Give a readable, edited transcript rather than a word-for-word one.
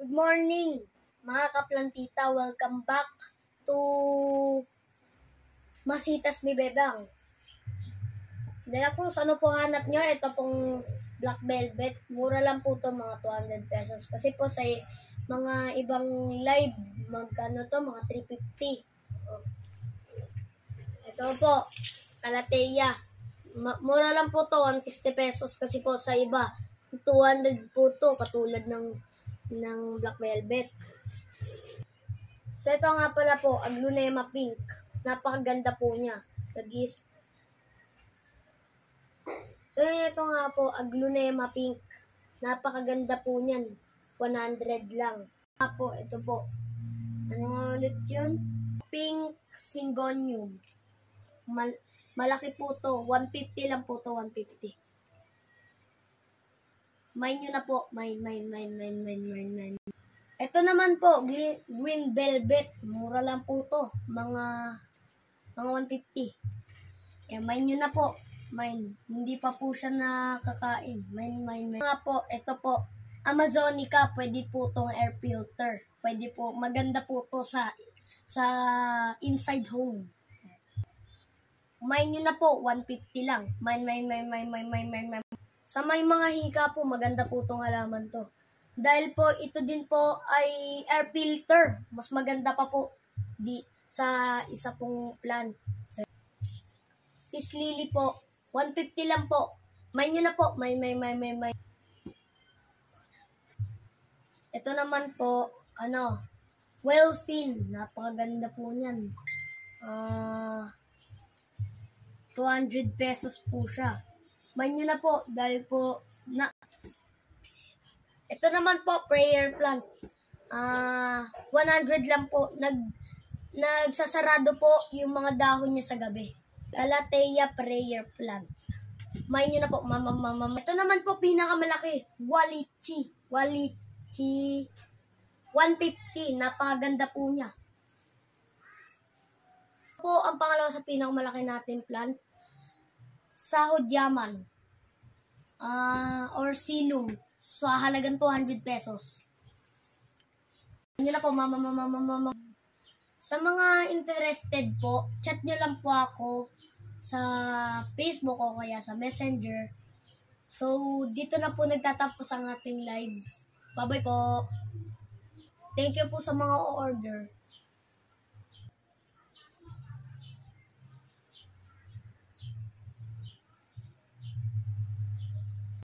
Good morning, mga kaplantita. Welcome back to Masitas ni Bebang. Dahil po, ano po hanap nyo? Ito pong Black Velvet. Mura lang po to, mga 200 pesos. Kasi po sa mga ibang live, magkano to? Mga 350. Ito po, Calathea. Mura lang po to, 160 pesos. Kasi po sa iba, 200 po to, katulad ng Black Velvet. So, ito nga pala po, Aglonema Pink. Napakaganda po niya. So, ito nga po, Aglonema Pink. Napakaganda po niyan. 100 lang. Po, ito po. Ano ulit yun? Pink Syngonium. Malaki po to. 150 lang po to, 150. Mine nyo na po. Mine. Ito naman po, Green Velvet. Mura lang po to. Mga 150. Mine nyo na po. Mine. Hindi pa po siya nakakain. Mine. Nga po, ito po. Amazonica. Pwede po tong air filter. Pwede po. Maganda po to sa inside home. Mine nyo na po. 150 lang. Mine. Sa may mga hika po, maganda po tong halaman to. Dahil po, ito din po ay air filter. Mas maganda pa po sa isa pong plant. Peace lily po. 150 lang po. Mine nyo na po. Mine. Ito naman po, Wellfin. Napakaganda po niyan. 200 pesos po siya. Mine nyo na po. Dahil po, ito naman po, prayer plant. 100 lang po. Nagsasarado po yung mga dahon niya sa gabi. Calathea prayer plant. Mine nyo na po, mama. Ito naman po, pinakamalaki. Walichi. 150. Napakaganda po niya. Po, ang pangalawa sa pinakamalaki natin plant. Sahod yaman. Or silum. Sa halagang 200 pesos. Yun na po, mama. Sa mga interested po, chat nyo lang po ako sa Facebook o kaya sa Messenger. So, dito na po nagtatapos ang ating live. Bye-bye po. Thank you po sa mga order.